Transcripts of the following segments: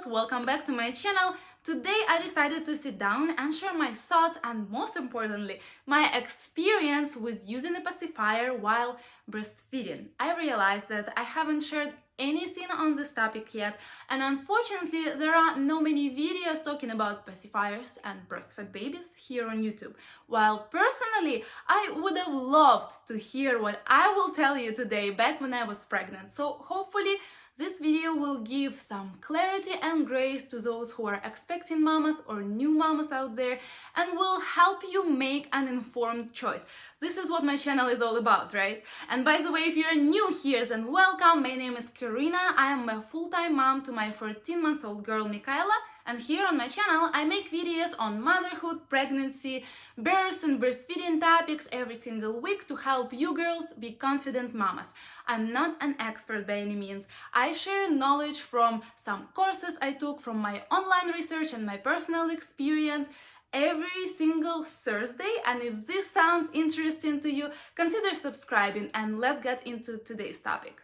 welcome back to my channel. Today I decided to sit down and share my thoughts and most importantly, my experience with using a pacifier while breastfeeding. I realized that I haven't shared anything on this topic yet, and unfortunately there are no many videos talking about pacifiers and breastfed babies here on YouTube. While personally I would have loved to hear what I will tell you today back when I was pregnant. So hopefully this video will give some clarity and grace to those who are expecting mamas or new mamas out there and will help you make an informed choice. This is what my channel is all about, right? And by the way, if you're new here, then welcome. My name is Karyna. I am a full-time mom to my 14-month-old girl, Michaela. And here on my channel, I make videos on motherhood, pregnancy, birth and breastfeeding topics every single week to help you girls be confident mamas. I'm not an expert by any means. I share knowledge from some courses I took, from my online research and my personal experience every single Thursday. And if this sounds interesting to you, consider subscribing and let's get into today's topic.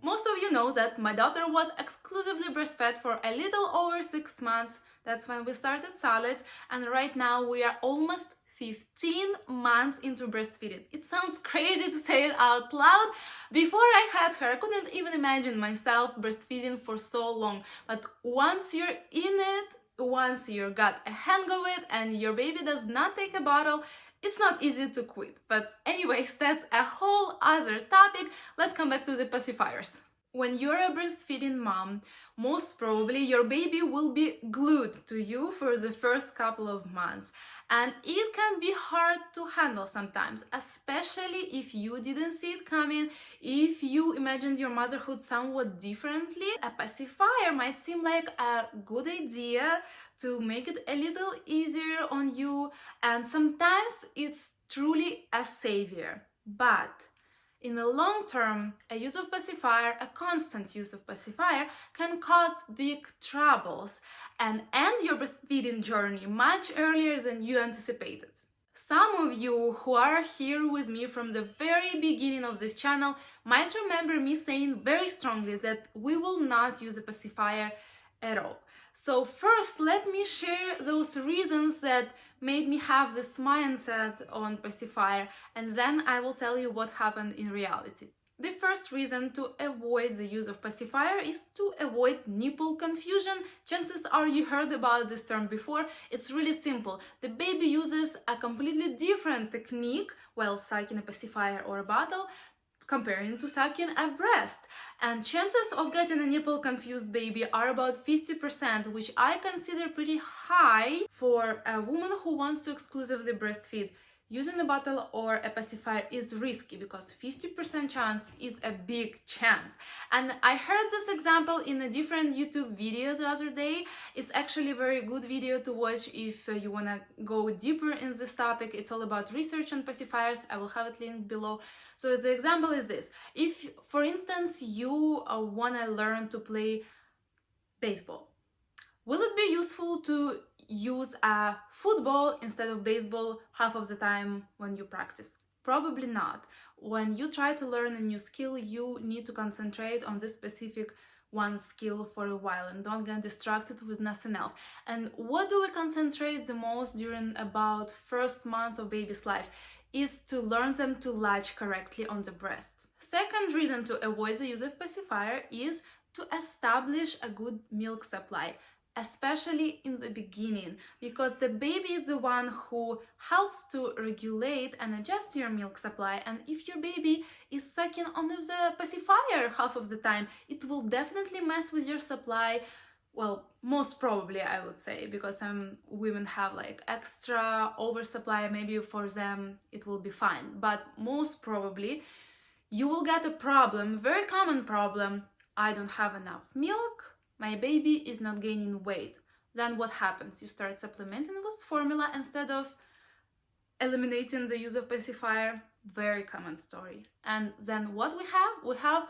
Most of you know that my daughter was exclusively breastfed for a little over 6 months. That's when we started solids, and right now we are almost 15 months into breastfeeding. It sounds crazy to say it out loud. Before I had her, I couldn't even imagine myself breastfeeding for so long. But once you're in it, once you got a hang of it and your baby does not take a bottle, it's not easy to quit. But anyways, that's a whole other topic. Let's come back to the pacifiers. When you're a breastfeeding mom, most probably your baby will be glued to you for the first couple of months. And it can be hard to handle sometimes, especially if you didn't see it coming, if you imagined your motherhood somewhat differently. A pacifier might seem like a good idea to make it a little easier on you, and sometimes it's truly a savior. But in the long term, a use of pacifier, a constant use of pacifier, can cause big troubles and end your breastfeeding journey much earlier than you anticipated. Some of you who are here with me from the very beginning of this channel might remember me saying very strongly that we will not use a pacifier at all. So first, let me share those reasons that made me have this mindset on pacifier, and then I will tell you what happened in reality. The first reason to avoid the use of pacifier is to avoid nipple confusion. Chances are you heard about this term before. It's really simple. The baby uses a completely different technique while sucking a pacifier or a bottle comparing to sucking a breast. And chances of getting a nipple confused baby are about 50%, which I consider pretty high for a woman who wants to exclusively breastfeed. Using a bottle or a pacifier is risky because 50% chance is a big chance. And I heard this example in a different YouTube video the other day. It's actually a very good video to watch if you want to go deeper in this topic. It's all about research on pacifiers. I will have it linked below. So the example is this. If, for instance, you want to learn to play baseball, will it be useful to use a football instead of baseball half of the time when you practice? Probably not. When you try to learn a new skill, you need to concentrate on this specific one skill for a while and don't get distracted with nothing else. And what do we concentrate the most during about first months of baby's life? Is to learn them to latch correctly on the breast. Second reason to avoid the use of pacifier is to establish a good milk supply, especially in the beginning, because the baby is the one who helps to regulate and adjust your milk supply. And if your baby is sucking on the pacifier half of the time, it will definitely mess with your supply. Well, most probably, I would say, because some women have like extra oversupply. Maybe for them it will be fine, but most probably you will get a problem, very common problem. I don't have enough milk, my baby is not gaining weight. Then what happens? You start supplementing with formula instead of eliminating the use of pacifier. Very common story. And then what we have? We have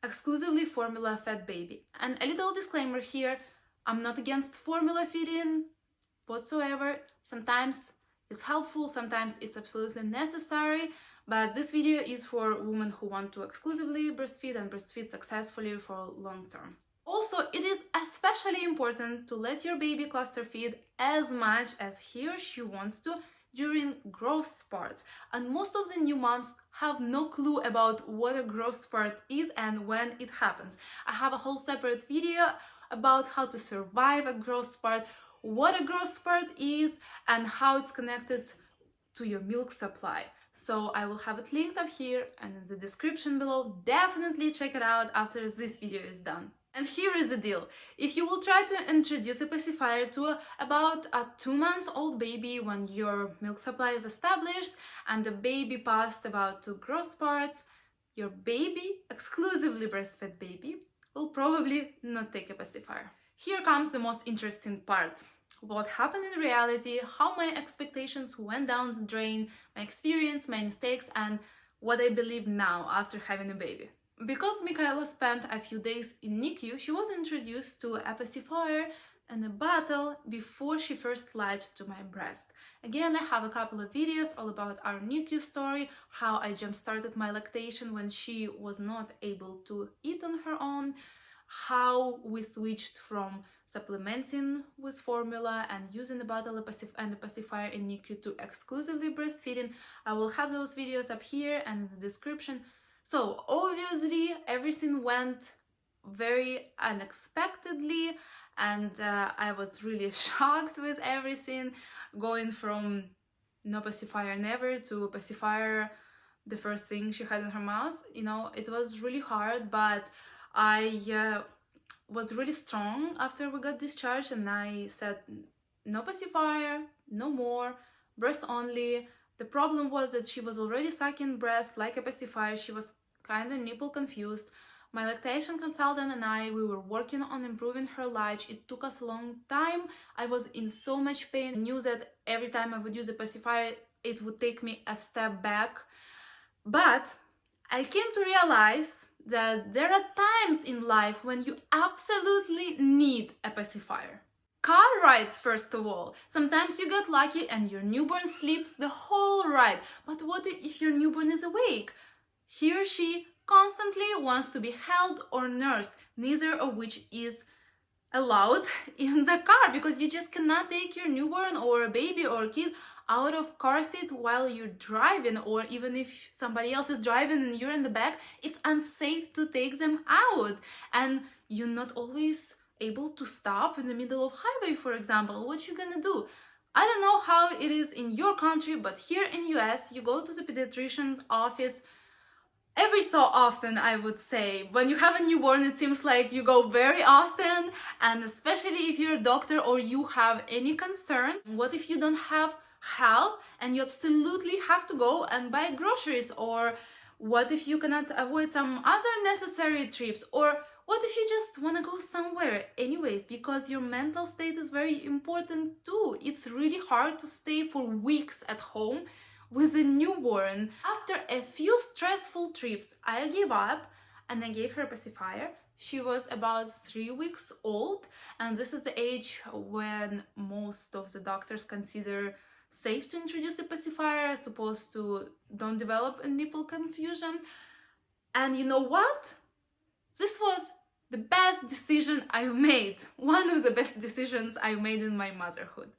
exclusively formula fed baby. And a little disclaimer here, I'm not against formula feeding whatsoever. Sometimes it's helpful, sometimes it's absolutely necessary, But this video is for women who want to exclusively breastfeed and breastfeed successfully for long term. Also, it is especially important to let your baby cluster feed as much as he or she wants to during growth spurts. And most of the new moms have no clue about what a growth spurt is and when it happens. I have a whole separate video about how to survive a growth spurt, what a growth spurt is, and how it's connected to your milk supply. So I will have it linked up here and in the description below. Definitely check it out after this video is done. And here is the deal. If you will try to introduce a pacifier to about a 2-month-old baby when your milk supply is established and the baby passed about 2 growth spurts, your baby, exclusively breastfed baby, will probably not take a pacifier. Here comes the most interesting part. What happened in reality, how my expectations went down the drain, my experience, my mistakes, and what I believe now after having a baby. Because Michaela spent a few days in NICU, she was introduced to a pacifier and a bottle before she first latched to my breast. Again, I have a couple of videos all about our NICU story, how I jump-started my lactation when she was not able to eat on her own, how we switched from supplementing with formula and using the bottle and the pacifier in NICU to exclusively breastfeeding. I will have those videos up here and in the description. So obviously everything went very unexpectedly, and I was really shocked with everything, going from no pacifier never to pacifier the first thing she had in her mouth. You know, it was really hard, but I was really strong after we got discharged, and I said no pacifier, no more, breast only. The problem was that she was already sucking breast like a pacifier. She was kind of nipple confused. My lactation consultant and I, we were working on improving her latch. It took us a long time. I was in so much pain. I knew that every time I would use a pacifier, it would take me a step back. But I came to realize that there are times in life when you absolutely need a pacifier. Car rides, first of all. Sometimes you get lucky and your newborn sleeps the whole ride. But what if your newborn is awake? He or she constantly wants to be held or nursed, neither of which is allowed in the car, because you just cannot take your newborn or a baby or a kid out of car seat while you're driving, or even if somebody else is driving and you're in the back, it's unsafe to take them out, and you're not always able to stop in the middle of highway, for example. What you gonna do? I don't know how it is in your country, but here in US, you go to the pediatrician's office every so often, I would say. When you have a newborn, it seems like you go very often, and especially if you're a doctor or you have any concerns. What if you don't have help and you absolutely have to go and buy groceries? Or what if you cannot avoid some other necessary trips? Or what if you just want to go somewhere anyways, because your mental state is very important too. It's really hard to stay for weeks at home with a newborn. After a few stressful trips, I gave up and I gave her a pacifier. She was about 3 weeks old, and this is the age when most of the doctors consider safe to introduce a pacifier, as opposed to don't develop a nipple confusion. And you know what? This was the best decision I've made. One of the best decisions I've made in my motherhood.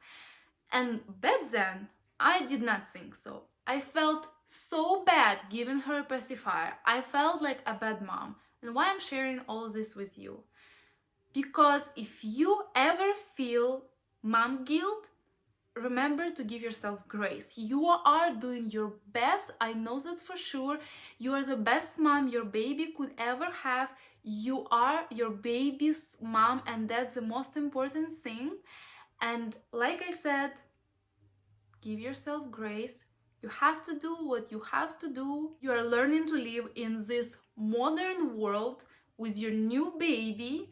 And back then, I did not think so. I felt so bad giving her a pacifier. I felt like a bad mom. And why I'm sharing all this with you? Because if you ever feel mom guilt, remember to give yourself grace. You are doing your best. I know that for sure. You are the best mom your baby could ever have. You are your baby's mom, and that's the most important thing. And like I said, give yourself grace. You have to do what you have to do. You are learning to live in this modern world with your new baby,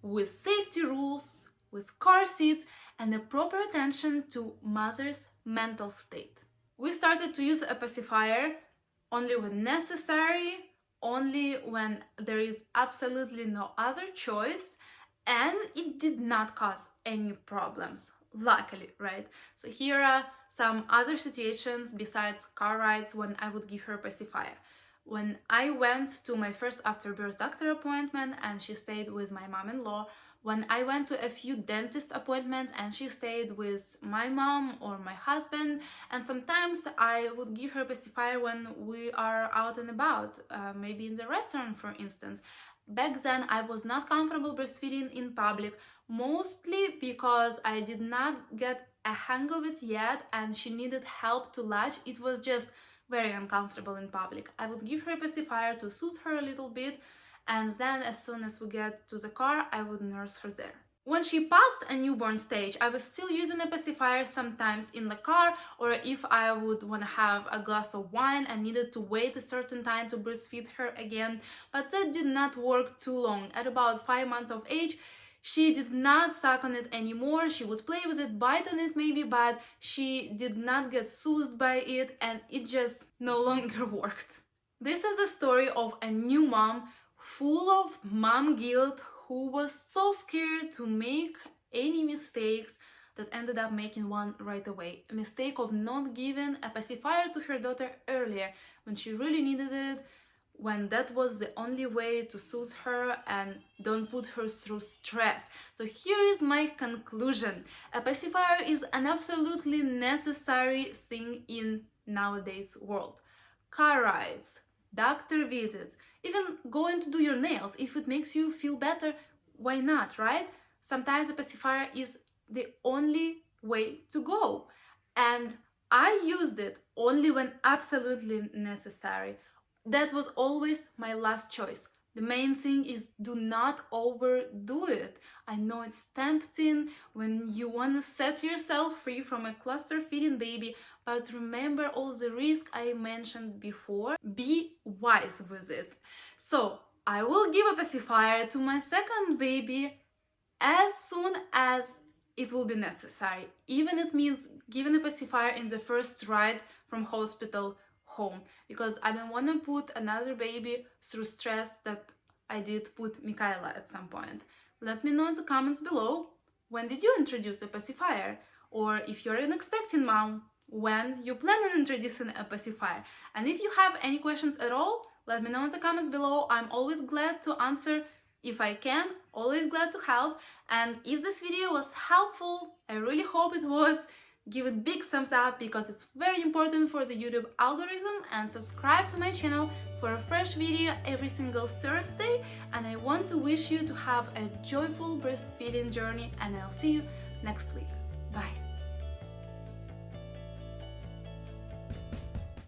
with safety rules, with car seats, and a proper attention to mother's mental state. We started to use a pacifier only when necessary, only when there is absolutely no other choice, and it did not cause any problems, luckily, right? So here are some other situations besides car rides when I would give her pacifier. When I went to my first after-birth doctor appointment and she stayed with my mom-in-law, when I went to a few dentist appointments and she stayed with my mom or my husband, and sometimes I would give her pacifier when we are out and about, maybe in the restaurant, for instance. Back then, I was not comfortable breastfeeding in public, mostly because I did not get a hang of it yet and she needed help to latch. It was just very uncomfortable in public. I would give her a pacifier to soothe her a little bit, and then as soon as we get to the car, I would nurse her there. When she passed a newborn stage, I was still using a pacifier sometimes in the car, or if I would want to have a glass of wine and needed to wait a certain time to breastfeed her again, but that did not work too long. At about 5 months of age, she did not suck on it anymore. She would play with it, bite on it maybe, but she did not get soothed by it, and it just no longer worked. This is a story of a new mom full of mom guilt who was so scared to make any mistakes that ended up making one right away. A mistake of not giving a pacifier to her daughter earlier when she really needed it, when that was the only way to soothe her and don't put her through stress. So here is my conclusion. A pacifier is an absolutely necessary thing in nowadays world. Car rides, doctor visits, even going to do your nails. If it makes you feel better, why not, right? Sometimes a pacifier is the only way to go. And I used it only when absolutely necessary. That was always my last choice. The main thing is do not overdo it. I know it's tempting when you want to set yourself free from a cluster feeding baby, but remember all the risks I mentioned before. Be wise with it. So I will give a pacifier to my second baby as soon as it will be necessary. Even it means giving a pacifier in the first ride from hospital home, because I don't want to put another baby through stress that I did put Michaela at some point. Let me know in the comments below, when did you introduce a pacifier? Or if you're an expecting mom, when you plan on introducing a pacifier? And if you have any questions at all, let me know in the comments below. I'm always glad to answer if I can, always glad to help. And if this video was helpful, I really hope it was, give it big thumbs up because it's very important for the YouTube algorithm, and subscribe to my channel for a fresh video every single Thursday. And I want to wish you to have a joyful breastfeeding journey, and I'll see you next week. Bye!